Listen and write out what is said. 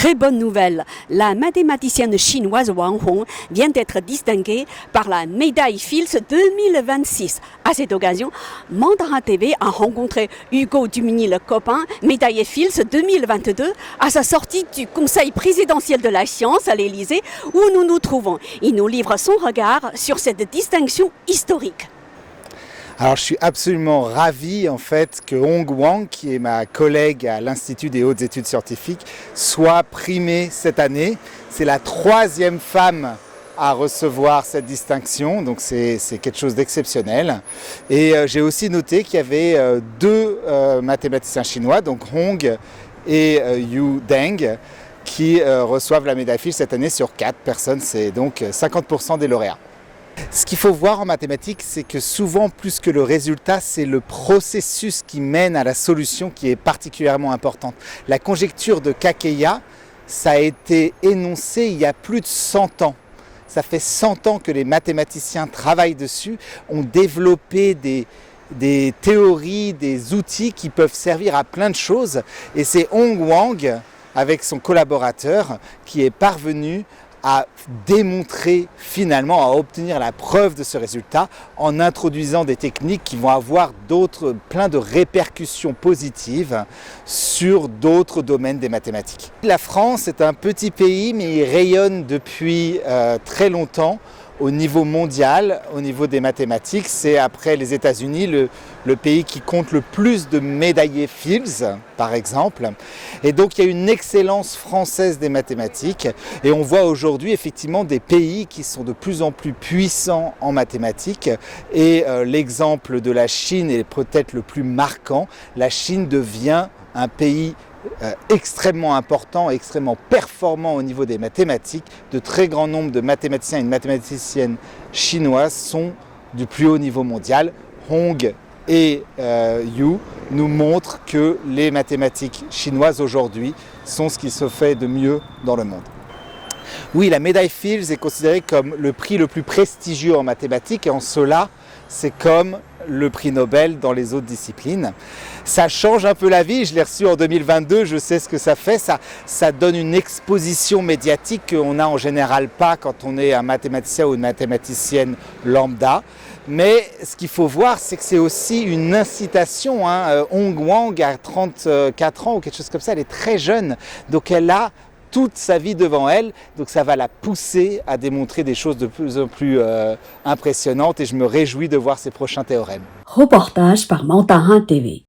Très bonne nouvelle, la mathématicienne chinoise Wang Hong vient d'être distinguée par la médaille Fields 2026. À cette occasion, Mandarin TV a rencontré Hugo Duminil-Copin, médaillé Fields 2022, à sa sortie du Conseil présidentiel de la science à l'Élysée, où nous nous trouvons. Il nous livre son regard sur cette distinction historique. Alors je suis absolument ravi en fait que Hong Wang, qui est ma collègue à l'Institut des hautes études scientifiques, soit primée cette année. C'est la troisième femme à recevoir cette distinction, donc c'est quelque chose d'exceptionnel. Et j'ai aussi noté qu'il y avait deux mathématiciens chinois, donc Hong et Yu Deng, qui reçoivent la médaille Fields cette année sur 4 personnes, c'est donc 50% des lauréats. Ce qu'il faut voir en mathématiques, c'est que souvent, plus que le résultat, c'est le processus qui mène à la solution qui est particulièrement importante. La conjecture de Kakeya, ça a été énoncé il y a plus de 100 ans. Ça fait 100 ans que les mathématiciens travaillent dessus, ont développé des théories, des outils qui peuvent servir à plein de choses. Et c'est Hong Wang, avec son collaborateur, qui est parvenu à démontrer finalement, à obtenir la preuve de ce résultat en introduisant des techniques qui vont avoir plein de répercussions positives sur d'autres domaines des mathématiques. La France est un petit pays mais il rayonne depuis très longtemps au niveau mondial, au niveau des mathématiques. C'est après les États-Unis le pays qui compte le plus de médaillés Fields, par exemple. Et donc il y a une excellence française des mathématiques. Et on voit aujourd'hui effectivement des pays qui sont de plus en plus puissants en mathématiques. Et l'exemple de la Chine est peut-être le plus marquant. La Chine devient un pays extrêmement important, extrêmement performant au niveau des mathématiques. De très grand nombre de mathématiciens et de mathématiciennes chinoises sont du plus haut niveau mondial. Hong et Yu nous montrent que les mathématiques chinoises aujourd'hui sont ce qui se fait de mieux dans le monde. Oui, la médaille Fields est considérée comme le prix le plus prestigieux en mathématiques et en cela, c'est comme le prix Nobel dans les autres disciplines. Ça change un peu la vie, je l'ai reçu en 2022, je sais ce que ça fait, ça donne une exposition médiatique qu'on n'a en général pas quand on est un mathématicien ou une mathématicienne lambda. Mais ce qu'il faut voir, c'est que c'est aussi une incitation. Hong Wang a 34 ans ou quelque chose comme ça, elle est très jeune, donc elle a toute sa vie devant elle, donc ça va la pousser à démontrer des choses de plus en plus impressionnantes et je me réjouis de voir ses prochains théorèmes. Reportage par Mandarin TV.